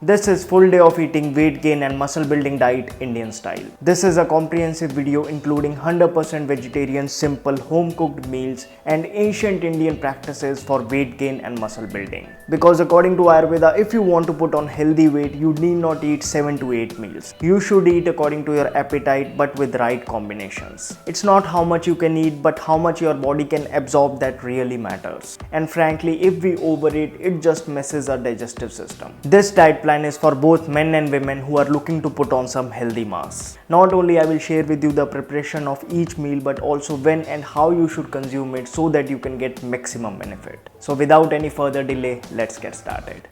This is full day of eating weight gain and muscle building diet Indian style. This is a comprehensive video including 100% vegetarian simple home cooked meals and ancient Indian practices for weight gain and muscle building. Because according to Ayurveda, if you want to put on healthy weight, you need not eat 7 to 8 meals. You should eat according to your appetite but with right combinations. It's not how much you can eat but how much your body can absorb that really matters. And frankly, if we overeat, it just messes our digestive system. This diet plan is for both men and women who are looking to put on some healthy mass. Not only I will share with you the preparation of each meal but also when and how you should consume it so that you can get maximum benefit. So without any further delay, let's get started.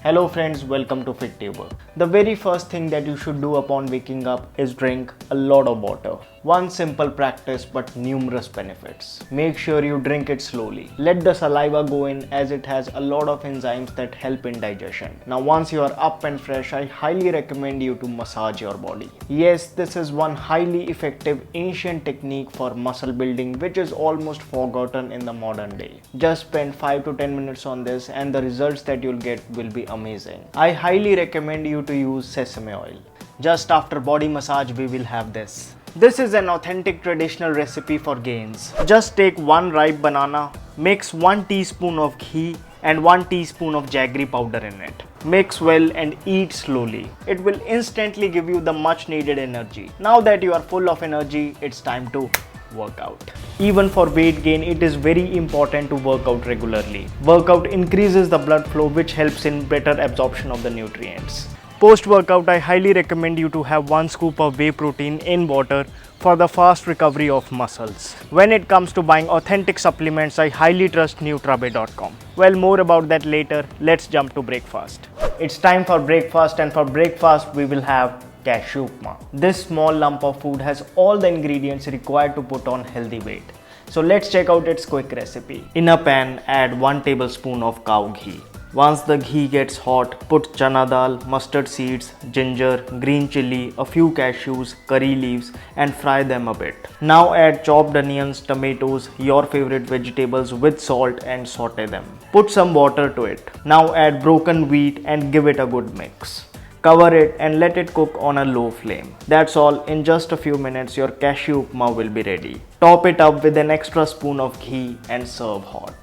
Hello friends, welcome to FitTable. The very first thing that you should do upon waking up is drink a lot of water. One simple practice but numerous benefits. Make sure you drink it slowly. Let the saliva go in as it has a lot of enzymes that help in digestion. Now once you are up and fresh, I highly recommend you to massage your body. Yes, this is one highly effective ancient technique for muscle building which is almost forgotten in the modern day. Just spend 5 to 10 minutes on this and the results that you'll get will be amazing. I highly recommend you to use sesame oil. Just after body massage we will have this. This is an authentic traditional recipe for gains. Just take one ripe banana, mix 1 teaspoon of ghee and 1 teaspoon of jaggery powder in it. Mix well and eat slowly. It will instantly give you the much needed energy. Now that you are full of energy, it's time to work out. Even for weight gain, it is very important to work out regularly. Workout increases the blood flow which helps in better absorption of the nutrients. Post-workout, I highly recommend you to have 1 scoop of whey protein in water for the fast recovery of muscles. When it comes to buying authentic supplements, I highly trust Nutrabay.com. Well, more about that later. Let's jump to breakfast. It's time for breakfast, and for breakfast we will have cashew upma. This small lump of food has all the ingredients required to put on healthy weight. So let's check out its quick recipe. In a pan, add 1 tablespoon of cow ghee. Once the ghee gets hot, put chana dal, mustard seeds, ginger, green chili, a few cashews, curry leaves and fry them a bit. Now add chopped onions, tomatoes, your favorite vegetables with salt and saute them. Put some water to it. Now add broken wheat and give it a good mix. Cover it and let it cook on a low flame. That's all. In just a few minutes, your cashew upma will be ready. Top it up with an extra spoon of ghee and serve hot.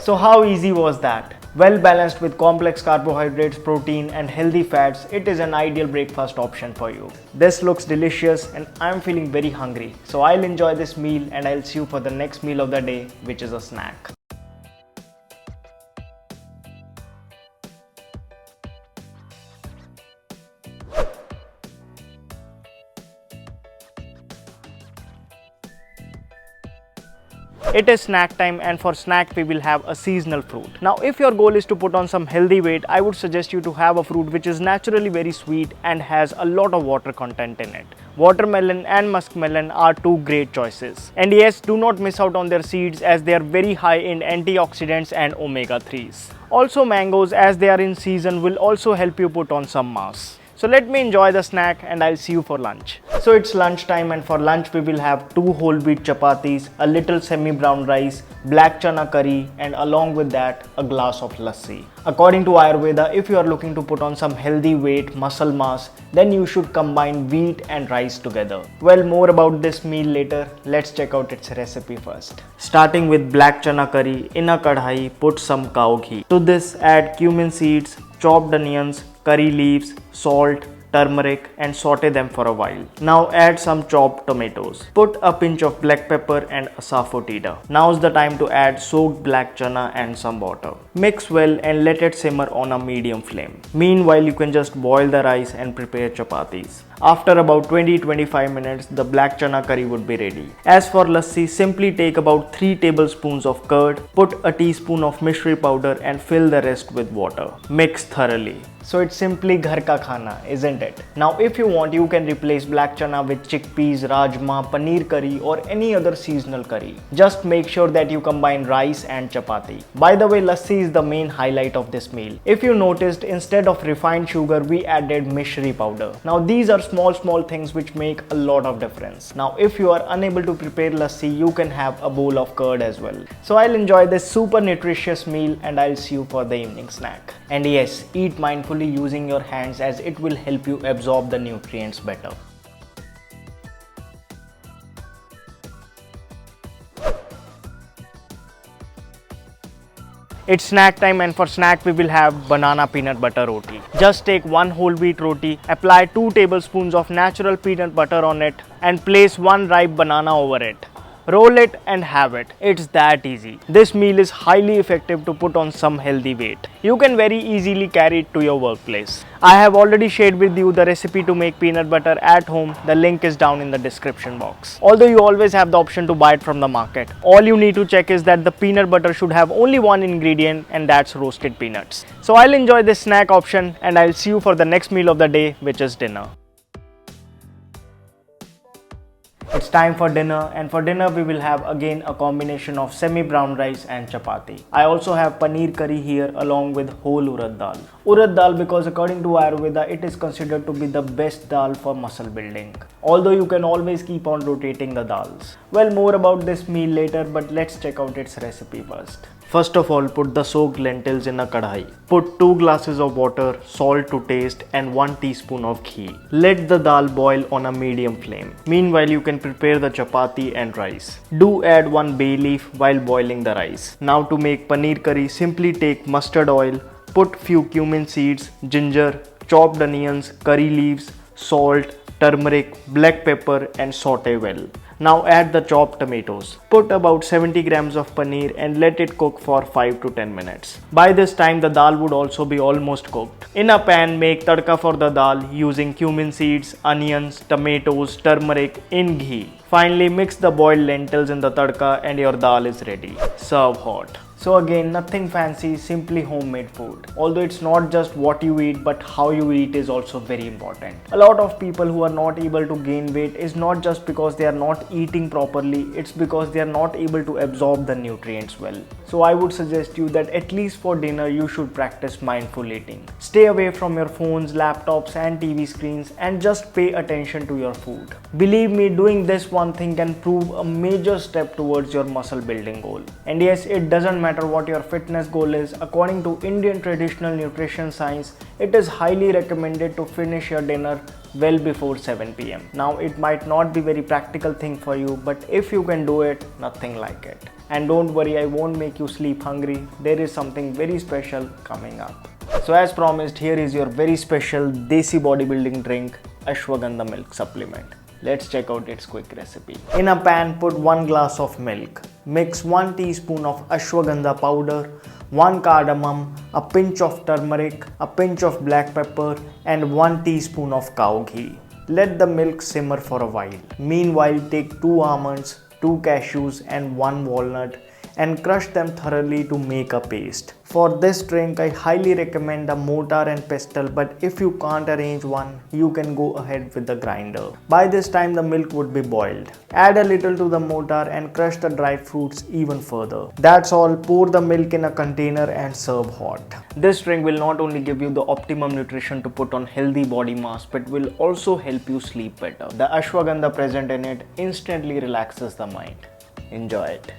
So how easy was that? Well balanced with complex carbohydrates, protein and healthy fats, it is an ideal breakfast option for you. This looks delicious and I'm feeling very hungry. So I'll enjoy this meal and I'll see you for the next meal of the day, which is a snack. It is snack time, and for snack we will have a seasonal fruit. Now if your goal is to put on some healthy weight, I would suggest you to have a fruit which is naturally very sweet and has a lot of water content in it. Watermelon and muskmelon are two great choices. And yes, do not miss out on their seeds as they are very high in antioxidants and omega-3s. Also mangoes, as they are in season, will also help you put on some mass. So let me enjoy the snack and I'll see you for lunch. So it's lunch time, and for lunch we will have 2 whole wheat chapatis, a little semi-brown rice, black chana curry and along with that a glass of lassi. According to Ayurveda, if you are looking to put on some healthy weight, muscle mass, then you should combine wheat and rice together. Well, more about this meal later. Let's check out its recipe first. Starting with black chana curry, in a kadhai put some cow ghee. To this add cumin seeds, chopped onions, curry leaves, salt, turmeric and saute them for a while. Now add some chopped tomatoes. Put a pinch of black pepper and asafoetida. Now's the time to add soaked black chana and some water. Mix well and let it simmer on a medium flame. Meanwhile, you can just boil the rice and prepare chapatis. After about 20-25 minutes, the black chana curry would be ready. As for lassi, simply take about 3 tablespoons of curd, put a teaspoon of mishri powder and fill the rest with water. Mix thoroughly. So it's simply ghar ka khana, isn't it? Now if you want, you can replace black chana with chickpeas, rajma, paneer curry or any other seasonal curry. Just make sure that you combine rice and chapati. By the way, lassi is the main highlight of this meal. If you noticed, instead of refined sugar, we added mishri powder. Now these are small things which make a lot of difference. Now if you are unable to prepare lassi, you can have a bowl of curd as well. So I'll enjoy this super nutritious meal and I'll see you for the evening snack. And yes, eat mindfully using your hands as it will help you absorb the nutrients better. It's snack time, and for snack we will have banana peanut butter roti. Just take one whole wheat roti, apply 2 tablespoons of natural peanut butter on it and place one ripe banana over it. Roll it and have it. It's that easy. This meal is highly effective to put on some healthy weight. You can very easily carry it to your workplace. I have already shared with you the recipe to make peanut butter at home. The link is down in the description box. Although you always have the option to buy it from the market, all you need to check is that the peanut butter should have only one ingredient, and that's roasted peanuts. So I'll enjoy this snack option and I'll see you for the next meal of the day, which is dinner. It's time for dinner, and for dinner we will have again a combination of semi-brown rice and chapati. I also have paneer curry here along with whole urad dal. Urad dal because according to Ayurveda it is considered to be the best dal for muscle building. Although you can always keep on rotating the dals. Well, more about this meal later, but let's check out its recipe first. First of all, put the soaked lentils in a kadhai. Put 2 glasses of water, salt to taste and 1 teaspoon of ghee. Let the dal boil on a medium flame. Meanwhile, you can prepare the chapati and rice. Do add 1 bay leaf while boiling the rice. Now to make paneer curry, simply take mustard oil, put few cumin seeds, ginger, chopped onions, curry leaves, salt, turmeric, black pepper and saute well. Now add the chopped tomatoes. Put about 70 grams of paneer and let it cook for 5 to 10 minutes. By this time the dal would also be almost cooked. In a pan, make tadka for the dal using cumin seeds, onions, tomatoes, turmeric in ghee. Finally mix the boiled lentils in the tadka and your dal is ready. Serve hot. So again, nothing fancy, simply homemade food. Although it's not just what you eat, but how you eat is also very important. A lot of people who are not able to gain weight is not just because they are not eating properly, it's because they are not able to absorb the nutrients well. So I would suggest you that at least for dinner you should practice mindful eating. Stay away from your phones, laptops and TV screens and just pay attention to your food. Believe me, doing this one thing can prove a major step towards your muscle building goal. And yes, it doesn't matter what your fitness goal is. According to Indian traditional nutrition science, it is highly recommended to finish your dinner well before 7 p.m. Now it might not be very practical thing for you, but if you can do it, nothing like it. And don't worry, I won't make you sleep hungry. There is something very special coming up. So as promised, here is your very special Desi bodybuilding drink, Ashwagandha milk supplement. Let's check out its quick recipe. In a pan, put 1 glass of milk. Mix 1 teaspoon of ashwagandha powder, 1 cardamom, a pinch of turmeric, a pinch of black pepper and 1 teaspoon of cow ghee. Let the milk simmer for a while. Meanwhile, take 2 almonds, 2 cashews and 1 walnut and crush them thoroughly to make a paste. For this drink, I highly recommend a mortar and pestle, but if you can't arrange one, you can go ahead with the grinder. By this time, the milk would be boiled. Add a little to the mortar and crush the dry fruits even further. That's all. Pour the milk in a container and serve hot. This drink will not only give you the optimum nutrition to put on healthy body mass, but will also help you sleep better. The ashwagandha present in it instantly relaxes the mind. Enjoy it.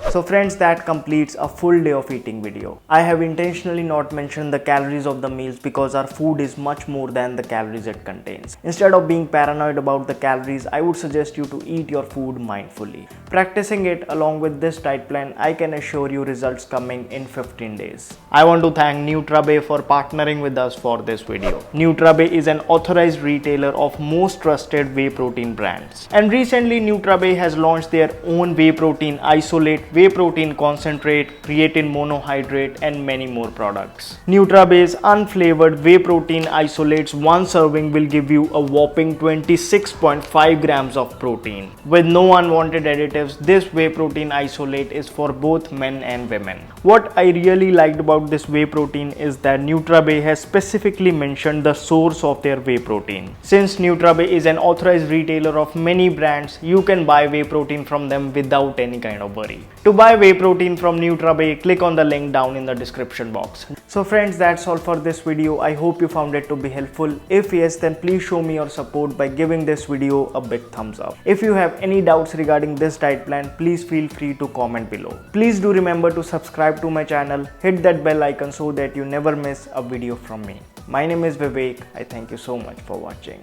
So friends, that completes a full day of eating video. I have intentionally not mentioned the calories of the meals because our food is much more than the calories it contains. Instead of being paranoid about the calories, I would suggest you to eat your food mindfully. Practicing it along with this diet plan, I can assure you results coming in 15 days. I want to thank Nutrabay for partnering with us for this video. Nutrabay is an authorized retailer of most trusted whey protein brands. And recently Nutrabay has launched their own whey protein isolate, whey protein concentrate, creatine monohydrate and many more products. Nutrabay's unflavored whey protein isolates, one serving will give you a whopping 26.5 grams of protein. With no unwanted additives, this whey protein isolate is for both men and women. What I really liked about this whey protein is that Nutrabay has specifically mentioned the source of their whey protein. Since Nutrabay is an authorized retailer of many brands, you can buy whey protein from them without any kind of worry. To buy whey protein from NutraWhey, click on the link down in the description box. So friends, that's all for this video. I hope you found it to be helpful. If yes, then please show me your support by giving this video a big thumbs up. If you have any doubts regarding this diet plan, please feel free to comment below. Please do remember to subscribe to my channel, hit that bell icon so that you never miss a video from me. My name is Vivek. I thank you so much for watching.